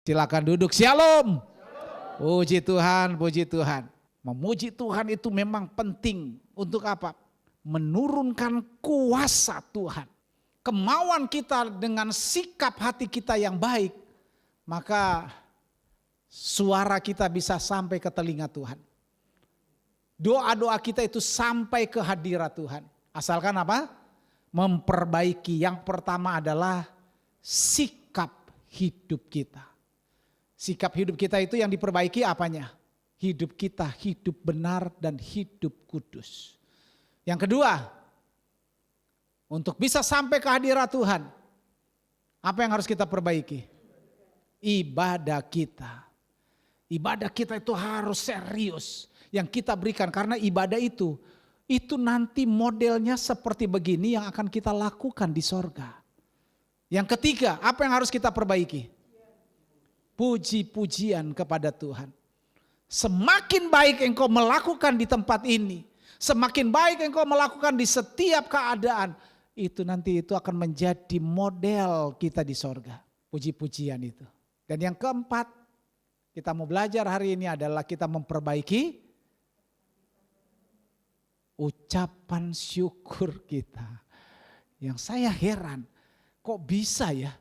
Silakan duduk. Shalom. Puji Tuhan, puji Tuhan. Memuji Tuhan itu memang penting. Untuk apa? Menurunkan kuasa Tuhan. Kemauan kita dengan sikap hati kita yang baik, maka suara kita bisa sampai ke telinga Tuhan. Doa-doa kita itu sampai ke hadirat Tuhan. Asalkan apa? Memperbaiki. Yang pertama adalah sikap hidup kita. Sikap hidup kita itu yang diperbaiki apanya? Hidup kita hidup benar dan hidup kudus. Yang kedua, untuk bisa sampai ke hadirat Tuhan, apa yang harus kita perbaiki? Ibadah kita. Ibadah kita itu harus serius yang kita berikan, karena ibadah itu nanti modelnya seperti begini yang akan kita lakukan di sorga. Yang ketiga, apa yang harus kita perbaiki? Puji-pujian kepada Tuhan. Semakin baik engkau melakukan di tempat ini, semakin baik engkau melakukan di setiap keadaan, itu nanti itu akan menjadi model kita di sorga. Puji-pujian itu. Dan yang keempat, kita mau belajar hari ini adalah kita memperbaiki ucapan syukur kita. Yang saya heran, kok bisa ya?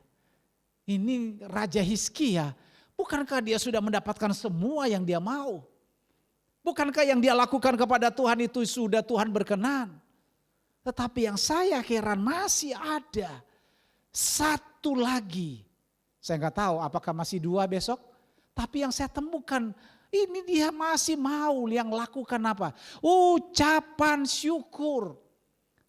Ini Raja Hizkia, bukankah dia sudah mendapatkan semua yang dia mau? Bukankah yang dia lakukan kepada Tuhan itu sudah Tuhan berkenan? Tetapi yang saya heran masih ada satu lagi. Saya nggak tahu apakah masih dua besok. Tapi yang saya temukan ini dia masih mau yang lakukan apa? Ucapan syukur.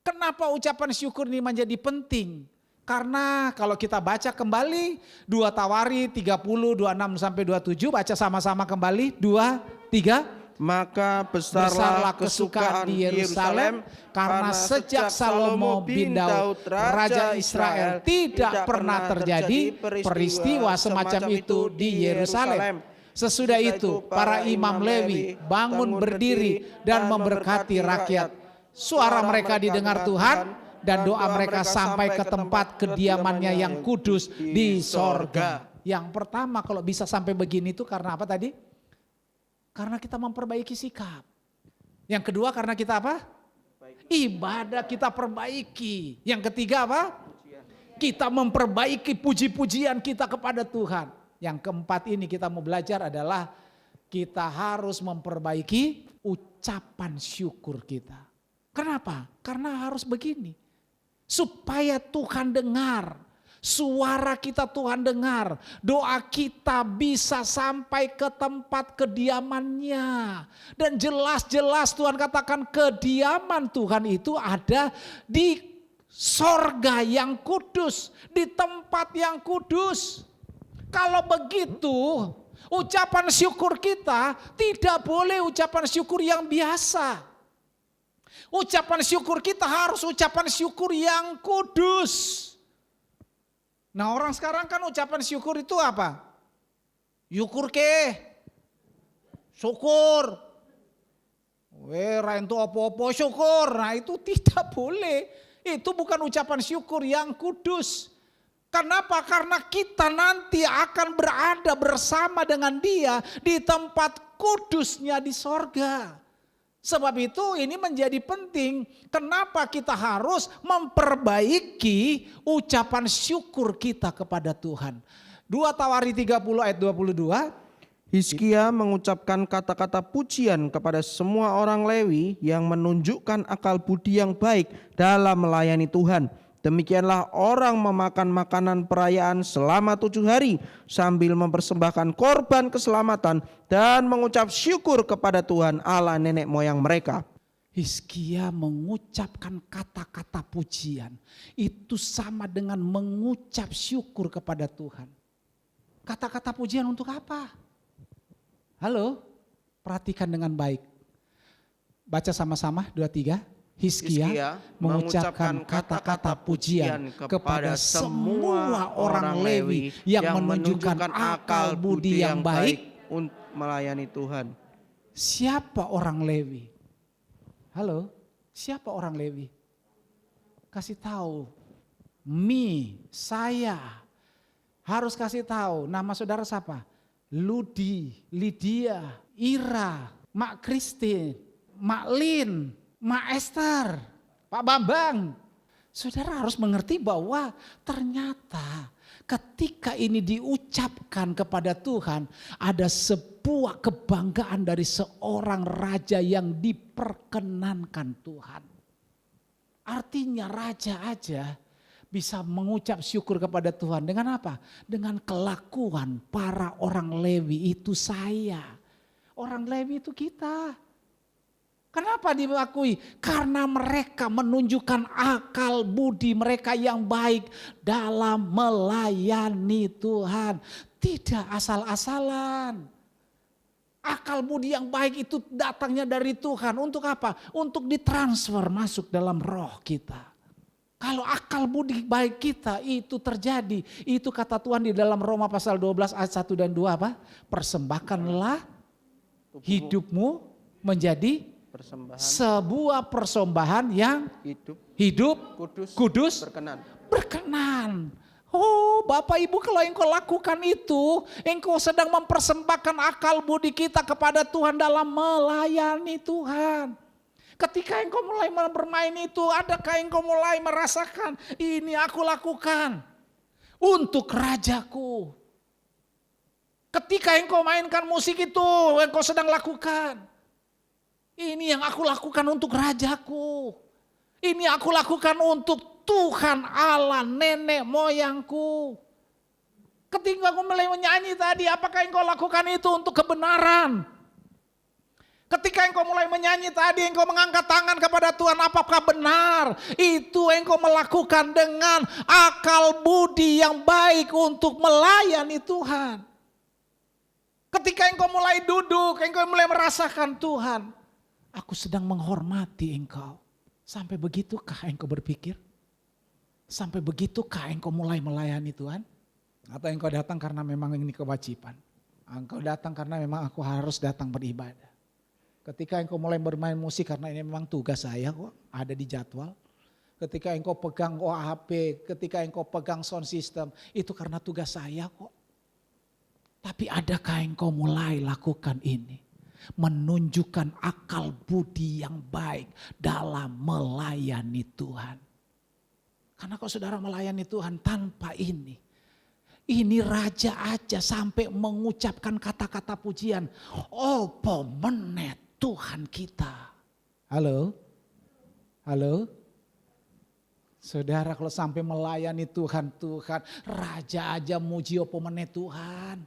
Kenapa ucapan syukur ini menjadi penting? Karena kalau kita baca kembali 2 Tawari 30, 26 sampai 27, baca sama-sama kembali 2, 3. Maka besarlah kesukaan di Yerusalem karena sejak Salomo bin Daud Raja Israel tidak pernah terjadi peristiwa semacam itu di Yerusalem. Sesudah itu para imam Lewi bangun berdiri dan memberkati rakyat. Suara mereka didengar Tuhan. Dan doa mereka sampai ke tempat kediamannya yang kudus di sorga. Yang pertama kalau bisa sampai begini itu karena apa tadi? Karena kita memperbaiki sikap. Yang kedua karena kita apa? Ibadah kita perbaiki. Yang ketiga apa? Kita memperbaiki puji-pujian kita kepada Tuhan. Yang keempat ini kita mau belajar adalah kita harus memperbaiki ucapan syukur kita. Kenapa? Karena harus begini. Supaya Tuhan dengar, suara kita Tuhan dengar, doa kita bisa sampai ke tempat kediamannya. Dan jelas-jelas Tuhan katakan kediaman Tuhan itu ada di sorga yang kudus, di tempat yang kudus. Kalau begitu ucapan syukur kita tidak boleh ucapan syukur yang biasa. Ucapan syukur kita harus ucapan syukur yang kudus. Nah orang sekarang kan ucapan syukur itu apa? Syukur ke? Syukur. Rain itu opo-opo syukur. Nah itu tidak boleh. Itu bukan ucapan syukur yang kudus. Kenapa? Karena kita nanti akan berada bersama dengan Dia di tempat kudusnya di sorga. Sebab itu ini menjadi penting. Kenapa kita harus memperbaiki ucapan syukur kita kepada Tuhan. 2 Tawari 30 ayat 22. Hizkia mengucapkan kata-kata pujian kepada semua orang Lewi yang menunjukkan akal budi yang baik dalam melayani Tuhan. Demikianlah orang memakan makanan perayaan selama 7 hari sambil mempersembahkan korban keselamatan dan mengucap syukur kepada Tuhan Allah nenek moyang mereka. Hizkia mengucapkan kata-kata pujian. Itu sama dengan mengucap syukur kepada Tuhan. Kata-kata pujian untuk apa? Halo, perhatikan dengan baik. Baca sama-sama 2, 3. Hizkia mengucapkan kata-kata pujian kepada semua orang Lewi yang menunjukkan akal budi yang baik untuk melayani Tuhan. Siapa orang Lewi? Halo, siapa orang Lewi? Kasih tahu, saya. Harus kasih tahu, nama saudara siapa? Ludi, Lydia, Ira, Mak Christine, Mak Lin, Mak Esther, Pak Bambang. Saudara harus mengerti bahwa ternyata ketika ini diucapkan kepada Tuhan, ada sebuah kebanggaan dari seorang raja yang diperkenankan Tuhan. Artinya raja aja bisa mengucap syukur kepada Tuhan dengan apa? Dengan kelakuan para orang Lewi itu saya. Orang Lewi itu kita. Kenapa diakui? Karena mereka menunjukkan akal budi mereka yang baik dalam melayani Tuhan. Tidak asal-asalan. Akal budi yang baik itu datangnya dari Tuhan. Untuk apa? Untuk ditransfer masuk dalam roh kita. Kalau akal budi baik kita itu terjadi. Itu kata Tuhan di dalam Roma pasal 12 ayat 1 dan 2 apa? Persembahkanlah hidupmu menjadi sebuah persembahan yang hidup, kudus, berkenan. Oh Bapak Ibu, kalau engkau lakukan itu, engkau sedang mempersembahkan akal budi kita kepada Tuhan dalam melayani Tuhan. Ketika engkau mulai bermain itu, adakah engkau mulai merasakan ini aku lakukan untuk rajaku. Ketika engkau mainkan musik itu, engkau sedang lakukan. Ini yang aku lakukan untuk rajaku. Ini aku lakukan untuk Tuhan Allah nenek moyangku. Ketika engkau mulai menyanyi tadi, apakah engkau lakukan itu untuk kebenaran? Ketika engkau mulai menyanyi tadi, engkau mengangkat tangan kepada Tuhan, apakah benar? Itu engkau melakukan dengan akal budi yang baik untuk melayani Tuhan. Ketika engkau mulai duduk, engkau mulai merasakan Tuhan, aku sedang menghormati engkau. Sampai begitukah engkau berpikir? Sampai begitukah engkau mulai melayani Tuhan? Atau engkau datang karena memang ini kewajiban? Engkau datang karena memang aku harus datang beribadah. Ketika engkau mulai bermain musik karena ini memang tugas saya kok, ada di jadwal. Ketika engkau pegang OHP, ketika engkau pegang sound system, itu karena tugas saya kok. Tapi adakah engkau mulai lakukan ini? Menunjukkan akal budi yang baik dalam melayani Tuhan. Karena kalau saudara melayani Tuhan tanpa ini raja aja sampai mengucapkan kata-kata pujian. Oh pemenet Tuhan kita. Halo? Halo? Saudara kalau sampai melayani Tuhan, raja aja muji oh pemenet Tuhan.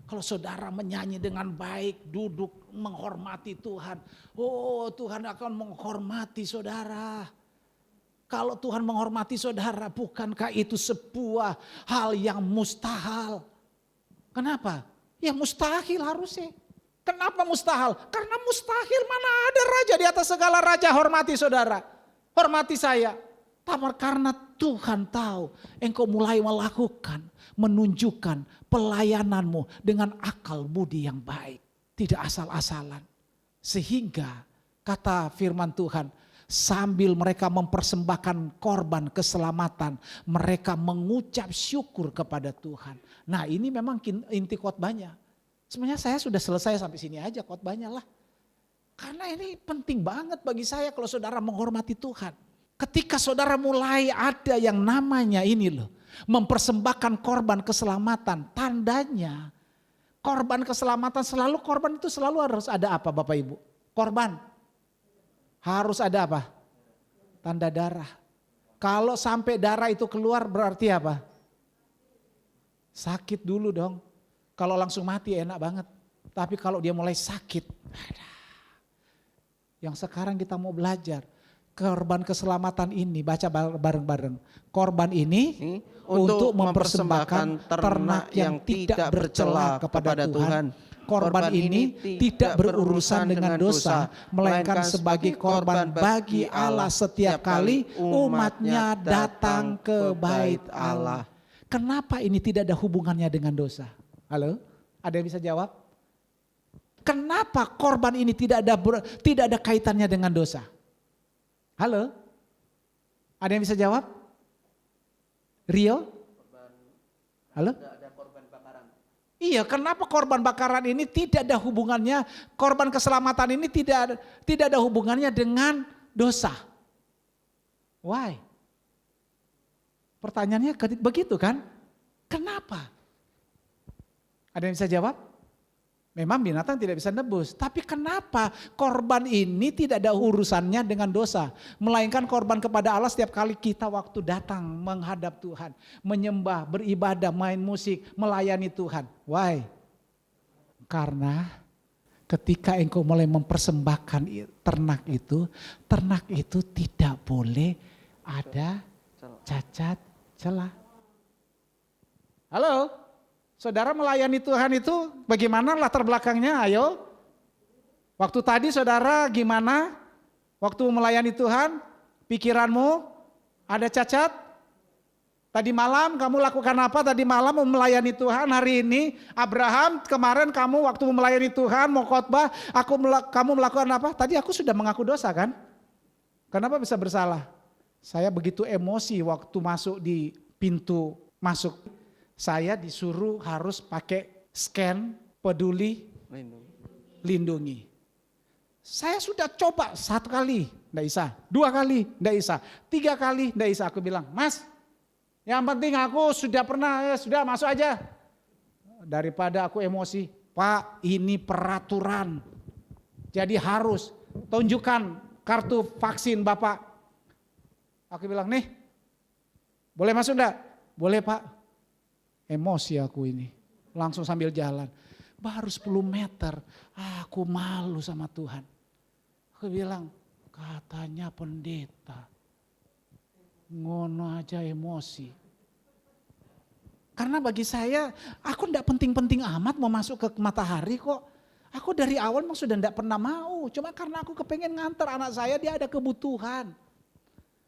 Kalau saudara menyanyi dengan baik, duduk menghormati Tuhan. Oh Tuhan akan menghormati saudara. Kalau Tuhan menghormati saudara, bukankah itu sebuah hal yang mustahil? Kenapa? Ya mustahil harusnya. Kenapa mustahil? Karena mustahil, mana ada raja di atas segala raja. Hormati saudara, hormati saya. Tapi karena Tuhan tahu engkau mulai melakukan, menunjukkan pelayananmu dengan akal budi yang baik. Tidak asal-asalan. Sehingga kata firman Tuhan, sambil mereka mempersembahkan korban keselamatan, mereka mengucap syukur kepada Tuhan. Nah ini memang inti khotbahnya. Sebenarnya saya sudah selesai sampai sini aja khotbahnya lah. Karena ini penting banget bagi saya kalau saudara menghormati Tuhan. Ketika saudara mulai ada yang namanya ini loh, mempersembahkan korban keselamatan, tandanya korban keselamatan korban itu selalu harus ada apa Bapak Ibu? Korban harus ada apa? Tanda darah. Kalau sampai darah itu keluar berarti apa? Sakit dulu dong. Kalau langsung mati enak banget. Tapi kalau dia mulai sakit, yang sekarang kita mau belajar. Korban keselamatan ini, baca bareng-bareng. Korban ini untuk mempersembahkan ternak yang tidak bercela kepada Tuhan. Korban ini tidak berurusan dengan dosa, melainkan sebagai korban bagi Allah setiap kali umatnya datang ke bait Allah. Kenapa ini tidak ada hubungannya dengan dosa? Halo, ada yang bisa jawab? Kenapa korban ini tidak ada kaitannya dengan dosa? Halo? Ada yang bisa jawab? Rio? Halo? Iya, kenapa korban bakaran ini tidak ada hubungannya, korban keselamatan ini tidak ada hubungannya dengan dosa? Why? Pertanyaannya begitu kan? Kenapa? Ada yang bisa jawab? Memang binatang tidak bisa nebus, tapi kenapa korban ini tidak ada urusannya dengan dosa? Melainkan korban kepada Allah setiap kali kita waktu datang menghadap Tuhan, menyembah, beribadah, main musik, melayani Tuhan. Why? Karena ketika engkau mulai mempersembahkan ternak itu tidak boleh ada cacat celah. Halo? Saudara melayani Tuhan itu bagaimana latar belakangnya? Ayo. Waktu tadi saudara gimana? Waktu melayani Tuhan, pikiranmu ada cacat? Tadi malam kamu lakukan apa? Tadi malam melayani Tuhan. Hari ini Abraham, kemarin kamu waktu melayani Tuhan mau khotbah, kamu melakukan apa? Tadi aku sudah mengaku dosa kan? Kenapa bisa bersalah? Saya begitu emosi waktu masuk di pintu masuk. Saya disuruh harus pakai scan peduli lindungi. Saya sudah coba 1 kali, enggak bisa. 2 kali, enggak bisa. 3 kali, enggak bisa. Aku bilang, Mas, yang penting aku sudah pernah, sudah masuk aja. Daripada aku emosi, Pak ini peraturan. Jadi harus tunjukkan kartu vaksin Bapak. Aku bilang, nih boleh masuk enggak? Boleh Pak. Emosi aku ini, langsung sambil jalan. Baru 10 meter, aku malu sama Tuhan. Aku bilang, katanya pendeta. Ngono aja emosi. Karena bagi saya, aku enggak penting-penting amat mau masuk ke matahari kok. Aku dari awal memang sudah enggak pernah mau. Cuma karena aku kepengen ngantar anak saya, dia ada kebutuhan.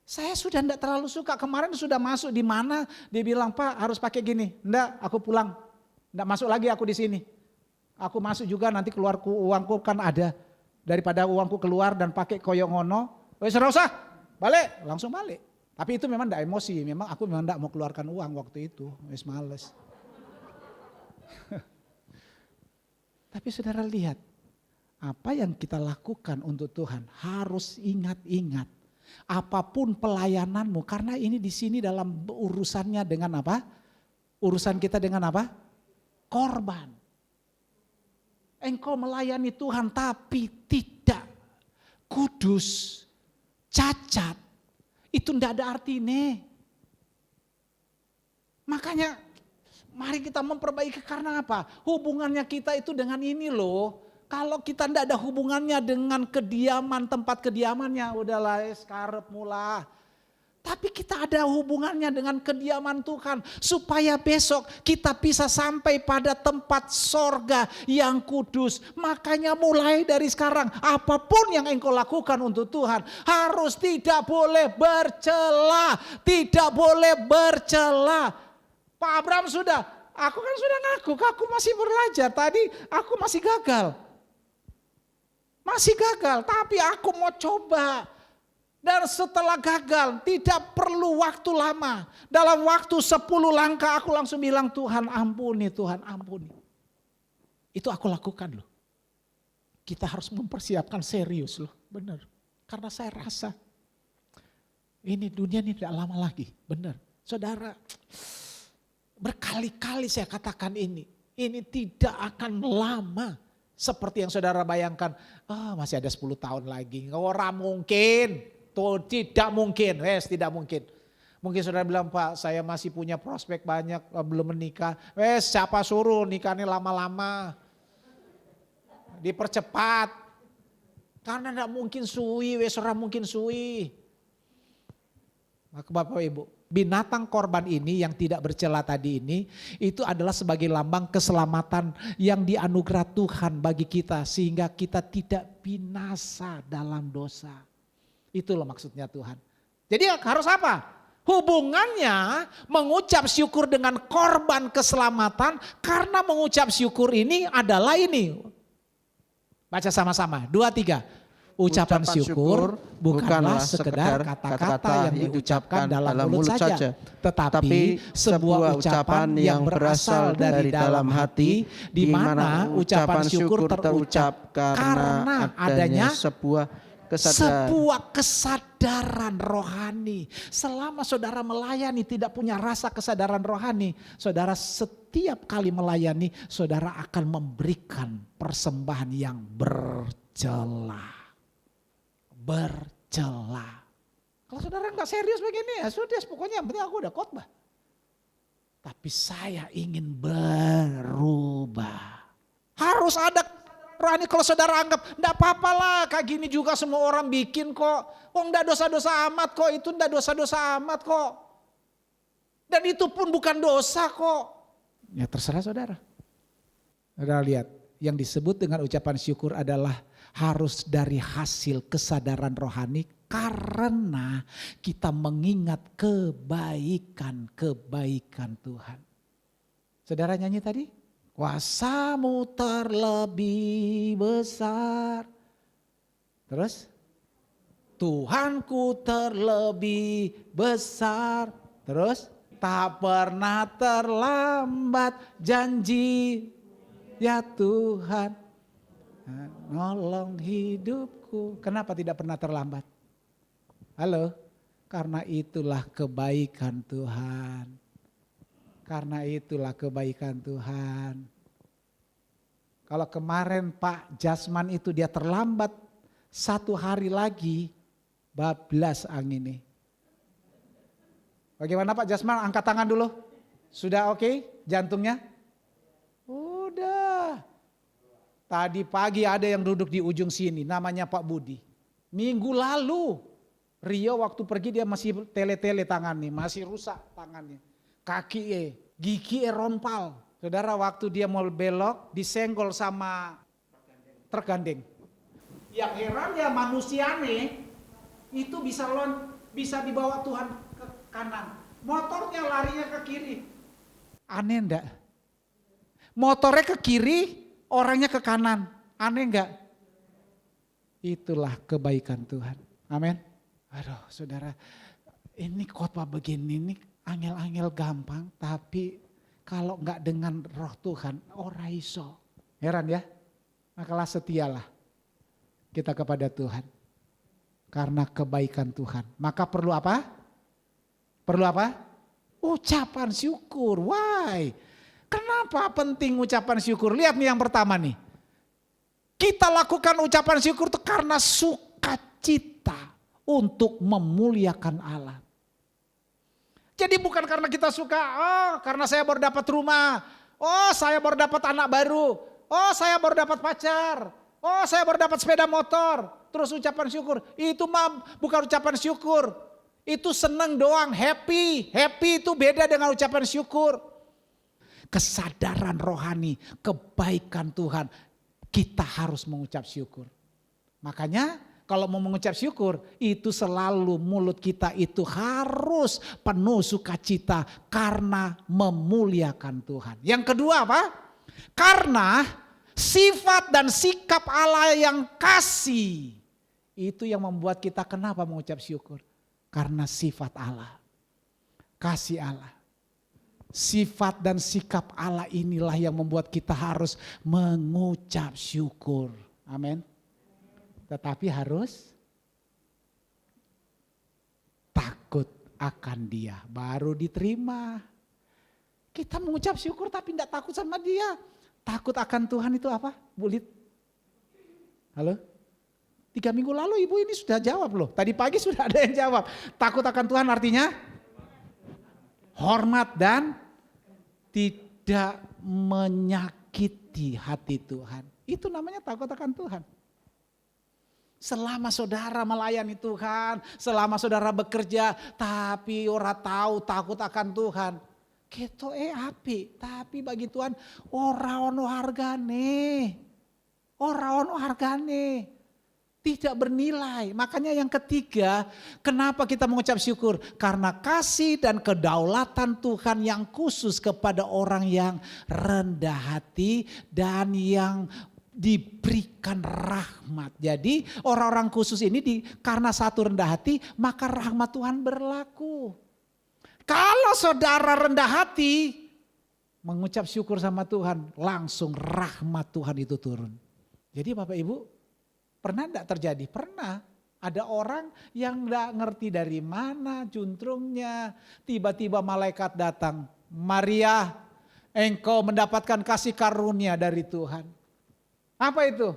Saya sudah enggak terlalu suka, kemarin sudah masuk di mana, dia bilang Pak harus pakai gini, enggak aku pulang, enggak masuk lagi aku di sini. Aku masuk juga nanti keluar uangku kan ada, daripada uangku keluar dan pakai koyok ngono, wes ora usah, balik, langsung balik. Tapi itu memang enggak emosi, memang aku memang enggak mau keluarkan uang waktu itu, wes males. Tapi saudara lihat, apa yang kita lakukan untuk Tuhan harus ingat-ingat. Apapun pelayananmu, karena ini di sini dalam urusannya dengan apa? Urusan kita dengan apa? Korban. Engkau melayani Tuhan tapi tidak kudus, cacat, itu tidak ada artinya. Makanya mari kita memperbaiki karena apa? Hubungannya kita itu dengan ini loh. Kalau kita tidak ada hubungannya dengan kediaman, tempat kediamannya, udahlah sekarep mula. Tapi kita ada hubungannya dengan kediaman Tuhan. Supaya besok kita bisa sampai pada tempat sorga yang kudus. Makanya mulai dari sekarang, apapun yang engkau lakukan untuk Tuhan, harus tidak boleh bercela. Tidak boleh bercela. Pak Abraham sudah, aku kan sudah ngaku, aku masih belajar. Tadi aku masih gagal. Masih gagal, tapi aku mau coba. Dan setelah gagal, tidak perlu waktu lama. Dalam waktu 10 langkah aku langsung bilang, Tuhan ampuni, Tuhan ampuni. Itu aku lakukan loh. Kita harus mempersiapkan serius loh, benar. Karena saya rasa, ini dunia ini tidak lama lagi, benar. Saudara, berkali-kali saya katakan ini tidak akan lama. Seperti yang saudara bayangkan, masih ada 10 tahun lagi. Orang mungkin, tuh tidak mungkin, tidak mungkin. Mungkin saudara bilang, Pak saya masih punya prospek banyak, belum menikah. Siapa suruh nikahnya lama-lama. Dipercepat. Karena tidak mungkin suwi, orang mungkin suwi. Maka Bapak Ibu, binatang korban ini yang tidak bercela tadi ini, itu adalah sebagai lambang keselamatan yang dianugerah Tuhan bagi kita. Sehingga kita tidak binasa dalam dosa. Itulah maksudnya Tuhan. Jadi harus apa? Hubungannya mengucap syukur dengan korban keselamatan. Karena mengucap syukur ini adalah ini. Baca sama-sama, 2, 3. Ucapan syukur bukanlah sekedar kata-kata yang diucapkan dalam mulut saja, tetapi sebuah ucapan yang berasal dari dalam hati, di mana ucapan syukur terucap karena adanya sebuah kesadaran rohani. Selama saudara melayani tidak punya rasa kesadaran rohani, saudara setiap kali melayani, saudara akan memberikan persembahan yang bercela. Kalau saudara nggak serius begini ya sudah, pokoknya yang penting aku udah khotbah. Tapi saya ingin berubah. Harus ada rohani. Kalau saudara anggap enggak apa-apa lah, kayak gini juga semua orang bikin kok. Oh enggak dosa-dosa amat kok, itu enggak dosa-dosa amat kok. Dan itu pun bukan dosa kok. Ya terserah saudara. Saudara lihat, yang disebut dengan ucapan syukur adalah harus dari hasil kesadaran rohani karena kita mengingat kebaikan-kebaikan Tuhan. Saudara nyanyi tadi? Kuasamu terlebih besar. Terus? Tuhanku terlebih besar. Terus? Tak pernah terlambat janji ya Tuhan. Nolong hidupku. Kenapa tidak pernah terlambat? Halo? Karena itulah kebaikan Tuhan. Karena itulah kebaikan Tuhan. Kalau kemarin Pak Jasman itu dia terlambat 1 hari lagi, bablas angin ini. Bagaimana Pak Jasman? Angkat tangan dulu. Sudah oke jantungnya? Udah. Tadi pagi ada yang duduk di ujung sini, namanya Pak Budi. Minggu lalu, Rio waktu pergi dia masih tele-tele tangannya, masih rusak tangannya. Kaki gigi rompal. Saudara waktu dia mau belok, disenggol sama truk gandeng. Yang heran ya manusia nih, itu bisa dibawa Tuhan ke kanan. Motornya larinya ke kiri. Aneh enggak? Motornya ke kiri, orangnya ke kanan. Aneh enggak? Itulah kebaikan Tuhan. Amin. Aduh saudara, ini khotbah begini nih angel-angel gampang, tapi kalau enggak dengan roh Tuhan, ora iso. Heran ya? Makalah setialah kita kepada Tuhan. Karena kebaikan Tuhan. Maka perlu apa? Perlu apa? Ucapan syukur. Why? Kenapa penting ucapan syukur? Lihat nih yang pertama nih. Kita lakukan ucapan syukur itu karena sukacita untuk memuliakan Allah. Jadi bukan karena kita suka, karena saya baru dapat rumah, saya baru dapat anak baru, saya baru dapat pacar, saya baru dapat sepeda motor, terus ucapan syukur. Itu mah bukan ucapan syukur, itu seneng doang, happy. Happy itu beda dengan ucapan syukur. Kesadaran rohani, kebaikan Tuhan, kita harus mengucap syukur. Makanya kalau mau mengucap syukur, itu selalu mulut kita itu harus penuh sukacita karena memuliakan Tuhan. Yang kedua apa? Karena sifat dan sikap Allah yang kasih. Itu yang membuat kita kenapa mengucap syukur? Karena sifat Allah, kasih Allah. Sifat dan sikap Allah inilah yang membuat kita harus mengucap syukur. Amin. Tetapi harus takut akan Dia, baru diterima. Kita mengucap syukur tapi tidak takut sama Dia. Takut akan Tuhan itu apa? Bulit. Halo? 3 minggu lalu ibu ini sudah jawab loh. Tadi pagi sudah ada yang jawab. Takut akan Tuhan artinya hormat dan tidak menyakiti hati Tuhan. Itu namanya takut akan Tuhan. Selama saudara melayani Tuhan, selama saudara bekerja, tapi ora tahu takut akan Tuhan. Keto api, tapi bagi Tuhan ora ono hargane. Ora ono hargane. Tidak bernilai. Makanya yang ketiga, kenapa kita mengucap syukur? Karena kasih dan kedaulatan Tuhan yang khusus kepada orang yang rendah hati dan yang diberikan rahmat. Jadi orang-orang khusus ini karena satu rendah hati, maka rahmat Tuhan berlaku. Kalau saudara rendah hati, mengucap syukur sama Tuhan, langsung rahmat Tuhan itu turun. Jadi Bapak Ibu, pernah enggak terjadi? Pernah. Ada orang yang enggak ngerti dari mana juntrungnya. Tiba-tiba malaikat datang. Maria, engkau mendapatkan kasih karunia dari Tuhan. Apa itu?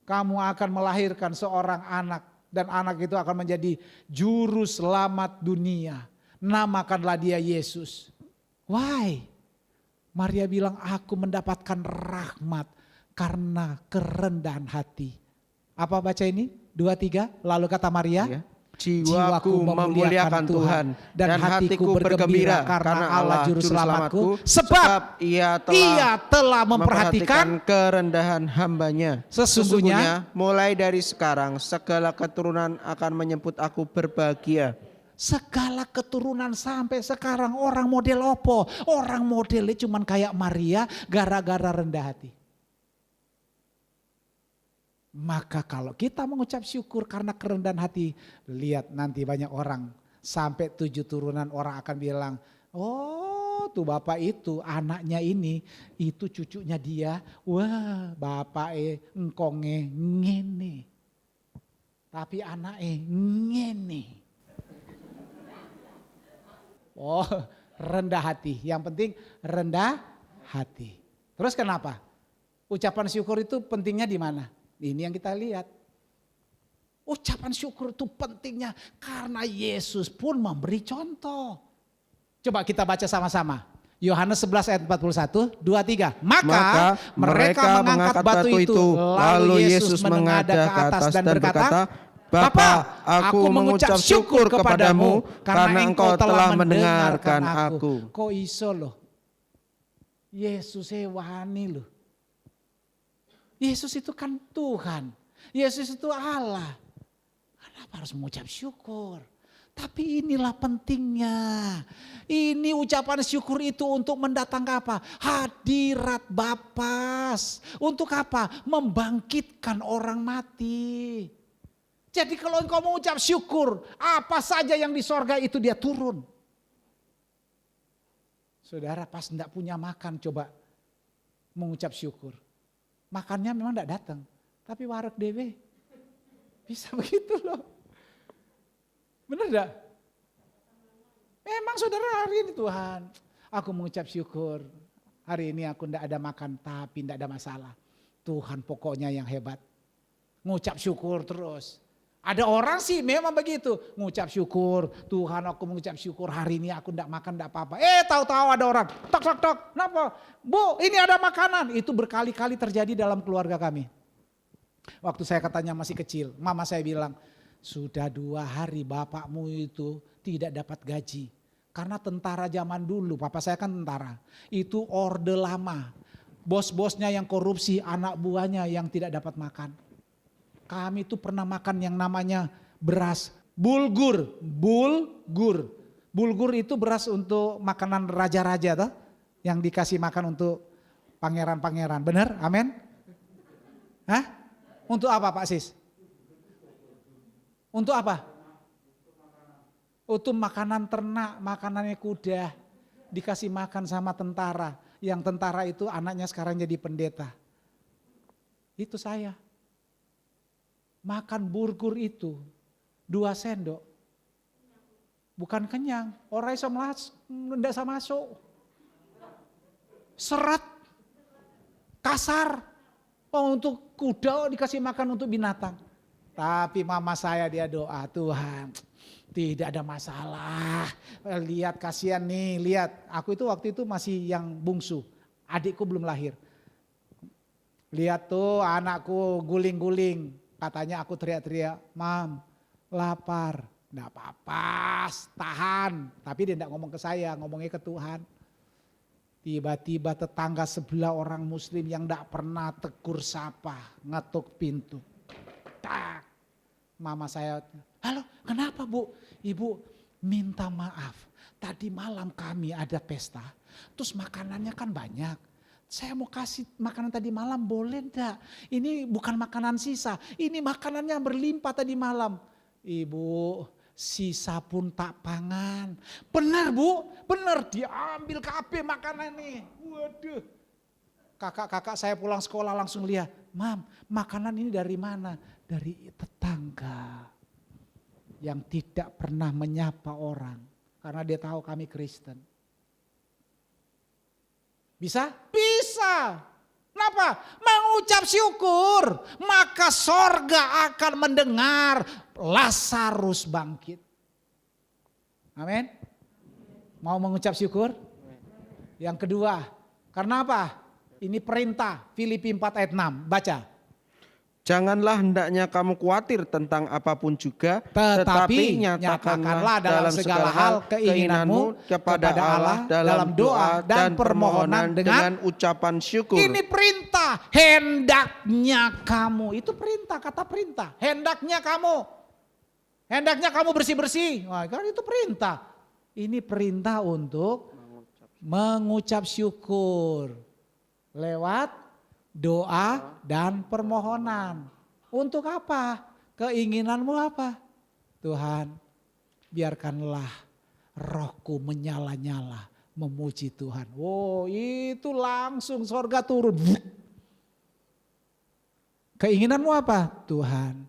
Kamu akan melahirkan seorang anak. Dan anak itu akan menjadi juru selamat dunia. Namakanlah dia Yesus. Why? Maria bilang, aku mendapatkan rahmat karena kerendahan hati. Apa baca ini? 2, 3. Lalu kata Maria, Ya. Jiwaku memuliakan Tuhan dan hatiku bergembira karena Allah juru selamatku, sebab ia telah memperhatikan kerendahan hambanya. Sesungguhnya mulai dari sekarang segala keturunan akan menyebut aku berbahagia. Segala keturunan sampai sekarang orang model opo? Orang modelnya cuman kayak Maria gara-gara rendah hati. Maka kalau kita mengucap syukur karena kerendahan hati, lihat nanti banyak orang sampai 7 turunan orang akan bilang, oh tuh bapak itu anaknya ini, itu cucunya dia, wah bapak engkonge ngene. Tapi anaknya ngene. Oh rendah hati, yang penting rendah hati. Terus kenapa? Ucapan syukur itu pentingnya di mana? Ini yang kita lihat. Ucapan syukur itu pentingnya karena Yesus pun memberi contoh. Coba kita baca sama-sama. Yohanes 11 ayat 41, 2, 3. Maka mereka mengangkat batu itu. Lalu Yesus menghadap ke atas dan berkata, Bapa, aku mengucap syukur kepadamu karena engkau telah mendengarkan aku. Kok iso loh? Yesus wani loh. Yesus itu kan Tuhan. Yesus itu Allah. Kenapa harus mengucap syukur? Tapi inilah pentingnya. Ini ucapan syukur itu untuk mendatangkan apa? Hadirat Bapas. Untuk apa? Membangkitkan orang mati. Jadi kalau engkau mengucap syukur, apa saja yang di sorga itu dia turun. Saudara pas enggak punya makan coba mengucap syukur. Makannya memang enggak datang, tapi wareg dewe. Bisa begitu loh. Benar enggak? Memang saudara hari ini Tuhan, aku mengucap syukur. Hari ini aku enggak ada makan tapi enggak ada masalah. Tuhan pokoknya yang hebat. Mengucap syukur terus. Ada orang sih memang begitu. Mengucap syukur, Tuhan aku mengucap syukur hari ini aku enggak makan enggak apa-apa. Tahu-tahu ada orang, tok tok tok, kenapa? Bu ini ada makanan. Itu berkali-kali terjadi dalam keluarga kami. Waktu saya katanya masih kecil, mama saya bilang, sudah 2 hari bapakmu itu tidak dapat gaji. Karena tentara zaman dulu, papa saya kan tentara. Itu orde lama. Bos-bosnya yang korupsi, anak buahnya yang tidak dapat makan. Kami itu pernah makan yang namanya beras bulgur. Bulgur. Bulgur itu beras untuk makanan raja-raja toh, yang dikasih makan untuk pangeran-pangeran. Benar? Amin? Hah? Untuk apa Pak Sis? Untuk apa? Untuk makanan ternak, makanannya kuda. Dikasih makan sama tentara. Yang tentara itu anaknya sekarang jadi pendeta. Itu saya. Makan burger itu 2 sendok. Bukan kenyang. Orang iso ndak bisa masuk. Serat. Kasar. Oh, untuk kuda dikasih makan untuk binatang. Tapi mama saya dia doa, Tuhan tidak ada masalah. Lihat kasihan nih, lihat. Aku itu waktu itu masih yang bungsu. Adikku belum lahir. Lihat tuh anakku guling-guling. Katanya aku teriak-teriak, Mam lapar. Nggak apa-apa, tahan. Tapi dia nggak ngomong ke saya, ngomongnya ke Tuhan. Tiba-tiba tetangga sebelah orang muslim yang nggak pernah tegur sapa, ngetuk pintu. Tak. Mama saya, halo kenapa Bu? Ibu minta maaf, tadi malam kami ada pesta, terus makanannya kan banyak. Saya mau kasih makanan tadi malam, boleh enggak? Ini bukan makanan sisa, ini makanannya berlimpah tadi malam. Ibu, sisa pun tak pangan. Benar Bu, benar, diambil kabeh makanan nih. Waduh. Kakak-kakak saya pulang sekolah langsung lihat, Mam, makanan ini dari mana? Dari tetangga yang tidak pernah menyapa orang. Karena dia tahu kami Kristen. Bisa? Bisa. Kenapa? Mengucap syukur. Maka sorga akan mendengar Lazarus bangkit. Amin. Mau mengucap syukur? Yang kedua, karena apa? Ini perintah, Filipi 4 ayat 6. Baca. Janganlah hendaknya kamu khawatir tentang apapun juga, Tetapi nyatakanlah dalam segala hal keinginanmu kepada Allah dalam doa dan permohonan dengan ucapan syukur. Ini perintah, hendaknya kamu. Itu perintah, kata perintah. Hendaknya kamu bersih-bersih. Wah, kan itu perintah. Ini perintah untuk mengucap syukur lewat doa dan permohonan. Untuk apa? Keinginanmu apa? Tuhan, biarkanlah rohku menyala-nyala memuji Tuhan. Oh, itu langsung sorga turun. Keinginanmu apa? Tuhan,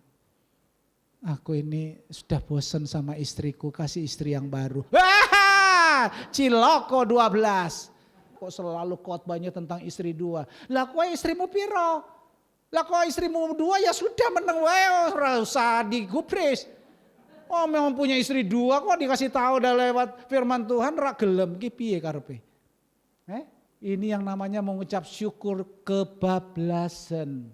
aku ini sudah bosan sama istriku, kasih istri yang baru. Ciloko 12. Kok selalu khotbahnya tentang istri dua. Lah kok istrimu piro? Lah kok istrimu dua ya sudah meneng wae ora usah digubris. Oh memang punya istri dua kok dikasih tahu dah lewat firman Tuhan ra gelem ki piye karepe? Ini yang namanya mengucap syukur kebablasan.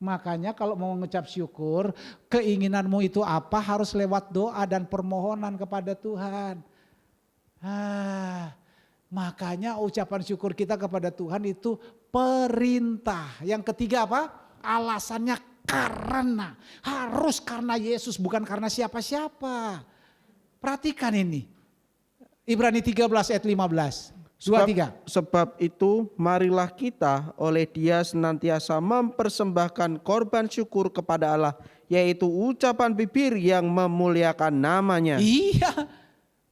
Makanya kalau mau mengucap syukur, keinginanmu itu apa harus lewat doa dan permohonan kepada Tuhan. Makanya ucapan syukur kita kepada Tuhan itu perintah. Yang ketiga apa? Alasannya karena. Harus karena Yesus, bukan karena siapa-siapa. Perhatikan ini. Ibrani 13 ayat 15. 2-3. Sebab itu marilah kita oleh Dia senantiasa mempersembahkan korban syukur kepada Allah. Yaitu ucapan bibir yang memuliakan namanya. Iya.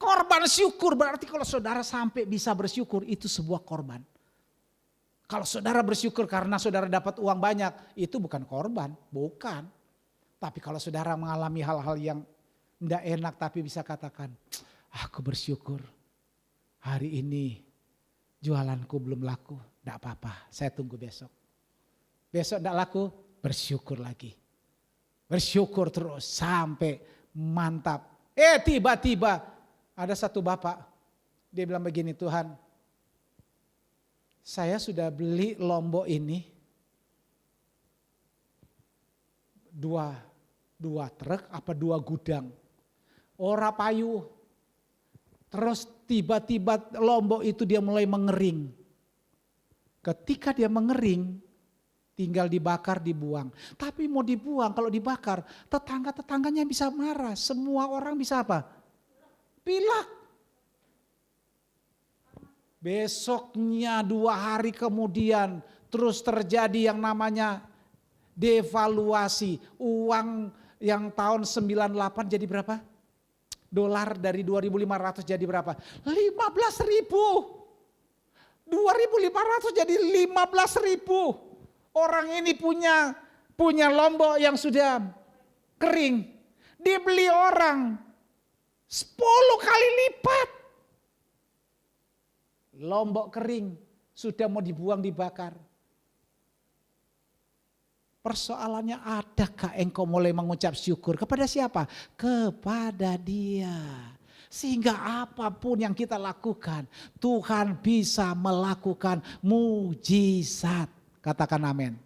Korban syukur berarti kalau saudara sampai bisa bersyukur itu sebuah korban. Kalau saudara bersyukur karena saudara dapat uang banyak itu bukan korban, bukan. Tapi kalau saudara mengalami hal-hal yang tidak enak tapi bisa katakan, aku bersyukur hari ini jualanku belum laku, tidak apa-apa saya tunggu besok. Besok tidak laku, bersyukur lagi. Bersyukur terus sampai mantap. Tiba-tiba ada satu bapak, dia bilang begini, Tuhan, saya sudah beli Lombok ini 2 truk apa 2 gudang. Ora payu. Terus tiba-tiba Lombok itu dia mulai mengering. Ketika dia mengering, tinggal dibakar, dibuang. Tapi mau dibuang, kalau dibakar, tetangga-tetangganya bisa marah. Semua orang bisa apa? Pilak. Besoknya 2 hari kemudian terus terjadi yang namanya devaluasi. Uang yang tahun 98 jadi berapa? Dolar dari 2.500 jadi berapa? 15.000. 2.500 jadi 15.000. Orang ini punya Lombok yang sudah kering. Dibeli orang 10 kali lipat. Lombok kering, sudah mau dibuang dibakar. Persoalannya, adakah engkau mulai mengucap syukur kepada siapa? Kepada Dia. Sehingga apapun yang kita lakukan, Tuhan bisa melakukan mujizat. Katakan amin.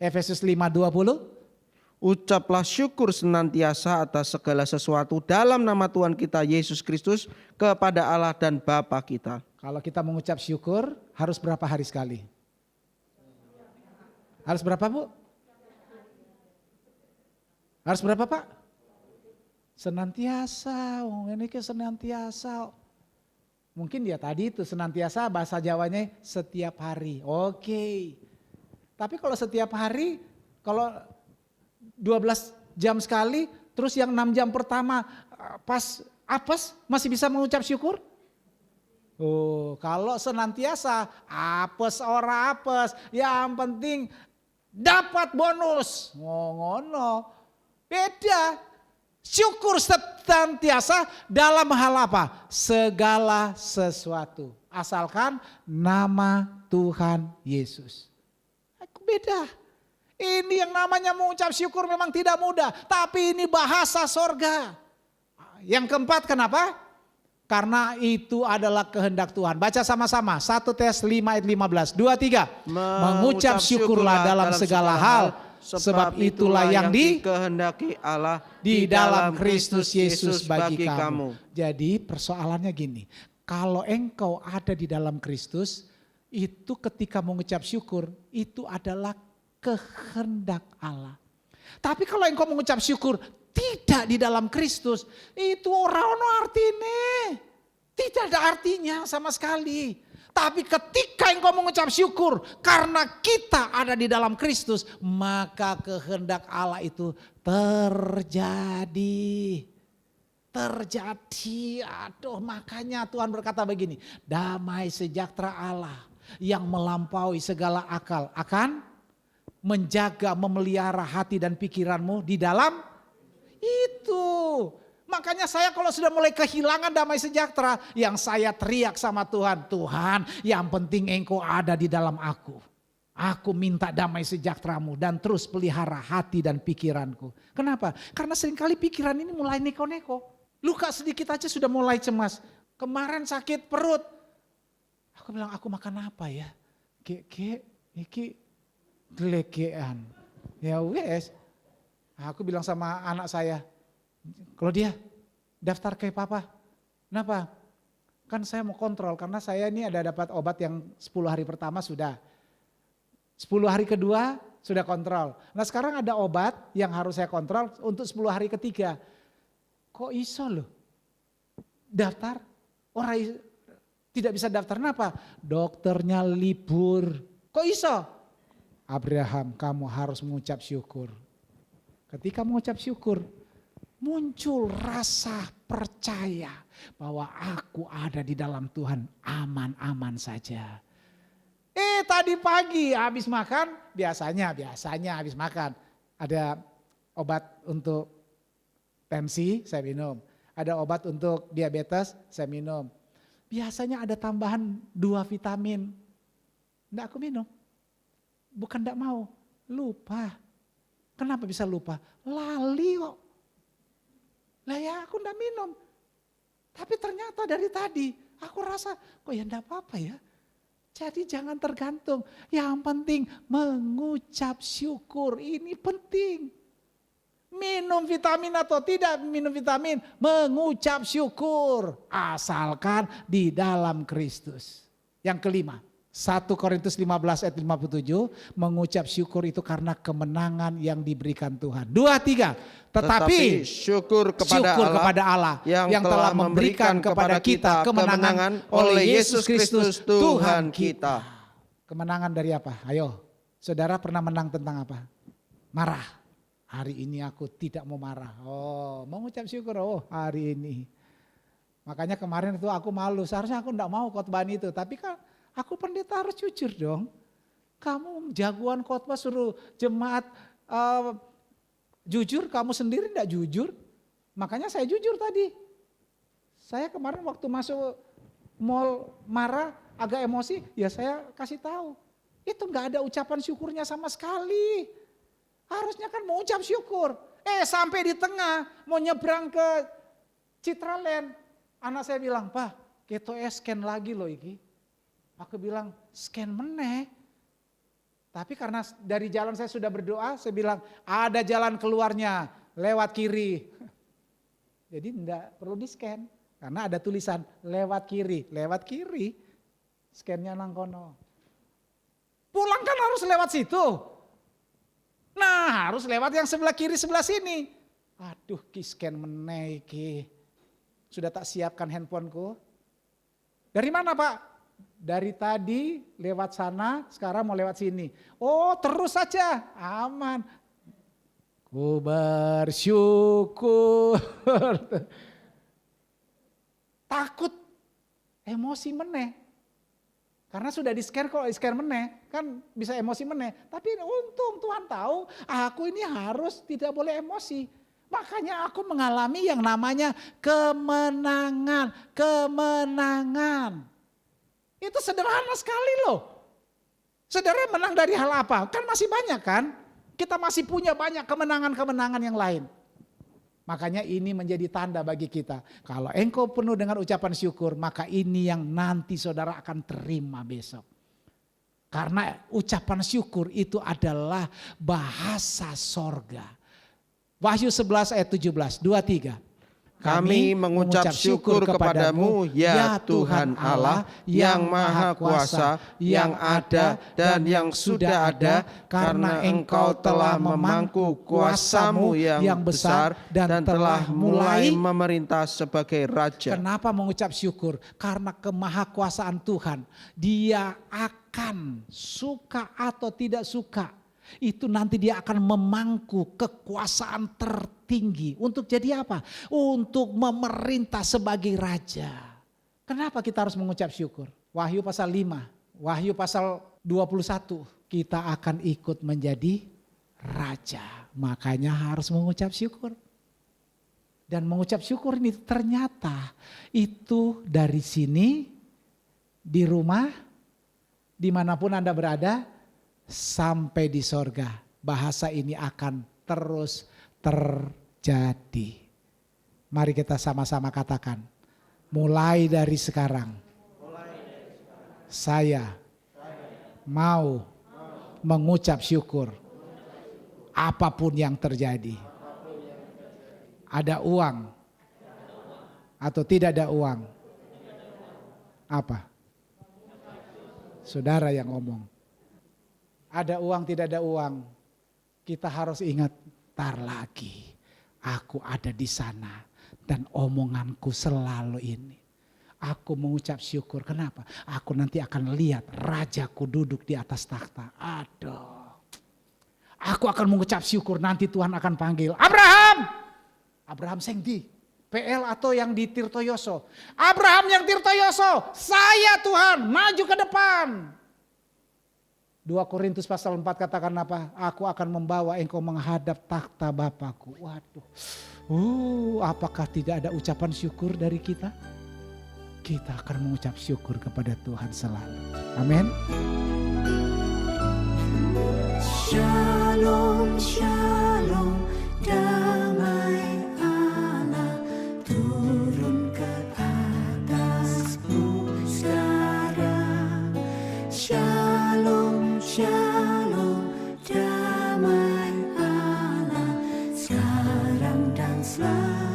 Efesus 5:20. Ucaplah syukur senantiasa atas segala sesuatu dalam nama Tuhan kita Yesus Kristus kepada Allah dan Bapa kita. Kalau kita mengucap syukur harus berapa hari sekali? Harus berapa Bu? Harus berapa Pak? Senantiasa, ini ke senantiasa. Mungkin dia tadi itu senantiasa, bahasa Jawanya setiap hari. Oke. Tapi kalau setiap hari, kalau 12 jam sekali, terus yang 6 jam pertama pas apes masih bisa mengucap syukur? Oh, kalau senantiasa apes ora apes, yang penting dapat bonus. Ngono. Beda. Syukur senantiasa dalam hal apa? Segala sesuatu. Asalkan nama Tuhan Yesus. Aku beda. Ini yang namanya mengucap syukur memang tidak mudah. Tapi ini bahasa sorga. Yang keempat kenapa? Karena itu adalah kehendak Tuhan. Baca sama-sama. 1 Tes 5 ayat 15. 2, 3. Mengucap syukurlah dalam segala hal. Sebab itulah yang dikehendaki Allah di dalam Kristus Yesus bagi kamu. Jadi persoalannya gini. Kalau engkau ada di dalam Kristus. Itu ketika mengucap syukur. Itu adalah kehendak Allah. Tapi kalau engkau mengucap syukur tidak di dalam Kristus, itu ora artinya. Tidak ada artinya sama sekali. Tapi ketika engkau mengucap syukur karena kita ada di dalam Kristus, maka kehendak Allah itu terjadi. Aduh, makanya Tuhan berkata begini, damai sejahtera Allah yang melampaui segala akal akan menjaga, memelihara hati dan pikiranmu di dalam itu. Makanya saya kalau sudah mulai kehilangan damai sejahtera, yang saya teriak sama Tuhan, Tuhan yang penting engkau ada di dalam aku. Aku minta damai sejahteramu dan terus pelihara hati dan pikiranku. Kenapa? Karena seringkali pikiran ini mulai neko-neko. Luka sedikit aja sudah mulai cemas. Kemarin sakit perut. Aku bilang aku makan apa ya? Iki gelegean. Ya wes. Aku bilang sama anak saya, kalau dia daftar ke papa, kenapa? Kan saya mau kontrol karena saya ini ada dapat obat yang 10 hari pertama sudah. 10 hari kedua sudah kontrol. Nah sekarang ada obat yang harus saya kontrol untuk 10 hari ketiga. Kok iso loh? Daftar? Orang tidak bisa daftar, kenapa? Dokternya libur. Kok iso? Abraham, kamu harus mengucap syukur. Ketika mengucap syukur, muncul rasa percaya bahwa aku ada di dalam Tuhan, aman-aman saja. Tadi pagi habis makan, biasanya habis makan ada obat untuk tensi, saya minum. Ada obat untuk diabetes, saya minum. Biasanya ada tambahan 2 vitamin. Enggak aku minum. Bukan enggak mau, lupa. Kenapa bisa lupa? Lali kok. Lah ya aku enggak minum. Tapi ternyata dari tadi aku rasa kok ya enggak apa-apa ya. Jadi jangan tergantung. Yang penting mengucap syukur, ini penting. Minum vitamin atau tidak minum vitamin, mengucap syukur. Asalkan di dalam Kristus. Yang kelima, 1 Korintus 15 ayat 57, mengucap syukur itu karena kemenangan yang diberikan Tuhan. 2, 3, tetapi syukur kepada Allah yang telah memberikan kepada kita kemenangan oleh Yesus Kristus Tuhan kita. Kemenangan dari apa? Ayo, saudara pernah menang tentang apa? Marah. Hari ini aku tidak mau marah. Oh, mengucap syukur. Oh, hari ini. Makanya kemarin itu aku malu. Seharusnya aku enggak mau khotbahan itu. Tapi kan aku pendeta harus jujur dong. Kamu jagoan khotbah suruh jemaat jujur, kamu sendiri enggak jujur. Makanya saya jujur tadi. Saya kemarin waktu masuk mall marah, agak emosi, ya saya kasih tahu. Itu enggak ada ucapan syukurnya sama sekali. Harusnya kan mau ucap syukur. Sampai di tengah mau nyebrang ke Citraland. Anak saya bilang, Pak, keto scan lagi loh iki. Aku bilang, scan meneh. Tapi karena dari jalan saya sudah berdoa, saya bilang, ada jalan keluarnya, lewat kiri. Jadi enggak perlu di scan. Karena ada tulisan, lewat kiri. Scannya nang kono. Pulang kan harus lewat situ. Nah harus lewat yang sebelah kiri sebelah sini. Aduh ki scan meneh iki. Sudah tak siapkan handphoneku. Dari mana Pak? Dari tadi lewat sana, sekarang mau lewat sini. Oh terus saja, aman. Ku bersyukur. Takut emosi meneh. Karena sudah di-scare, kalau di-scare meneh kan bisa emosi meneh. Tapi untung Tuhan tahu aku ini harus tidak boleh emosi. Makanya aku mengalami yang namanya kemenangan. Kemenangan. Itu sederhana sekali loh. Saudara menang dari hal apa? Kan masih banyak kan? Kita masih punya banyak kemenangan-kemenangan yang lain. Makanya ini menjadi tanda bagi kita. Kalau engkau penuh dengan ucapan syukur, maka ini yang nanti saudara akan terima besok. Karena ucapan syukur itu adalah bahasa sorga. Wahyu 11 ayat 17, 2-3. Kami mengucap syukur kepadamu ya Tuhan Allah yang Maha Kuasa, yang ada dan yang sudah ada, karena Engkau telah memangku kuasa-Mu yang besar dan telah mulai memerintah sebagai Raja. Kenapa mengucap syukur? Karena kemahakuasaan Tuhan. Dia akan suka atau tidak suka, itu nanti dia akan memangku kekuasaan tertinggi. Untuk jadi apa? Untuk memerintah sebagai raja. Kenapa kita harus mengucap syukur? Wahyu pasal 5, Wahyu pasal 21. Kita akan ikut menjadi raja. Makanya harus mengucap syukur. Dan mengucap syukur ini ternyata itu dari sini, di rumah, dimanapun Anda berada, sampai di sorga, bahasa ini akan terus terjadi. Mari kita sama-sama katakan, mulai dari sekarang, saya mau mengucap syukur apapun yang terjadi. Ada uang atau tidak ada uang? Apa? Saudara yang ngomong. Ada uang, tidak ada uang. Kita harus ingat, tar lagi aku ada di sana dan omonganku selalu ini. Aku mengucap syukur. Kenapa? Aku nanti akan lihat rajaku duduk di atas takhta. Aduh. Aku akan mengucap syukur, nanti Tuhan akan panggil Abraham. Abraham sing di PL atau yang di Tirtoyoso. Abraham yang Tirtoyoso, saya Tuhan maju ke depan. 2 Korintus pasal 4 katakan apa? Aku akan membawa engkau menghadap takhta Bapakku. Waduh. Apakah tidak ada ucapan syukur dari kita? Kita akan mengucap syukur kepada Tuhan selalu. Amin. Shalom, shalom, damai Allah turun ke atasmu sekarang. Shalom, shalom, damai Allah sekarang dan selalu.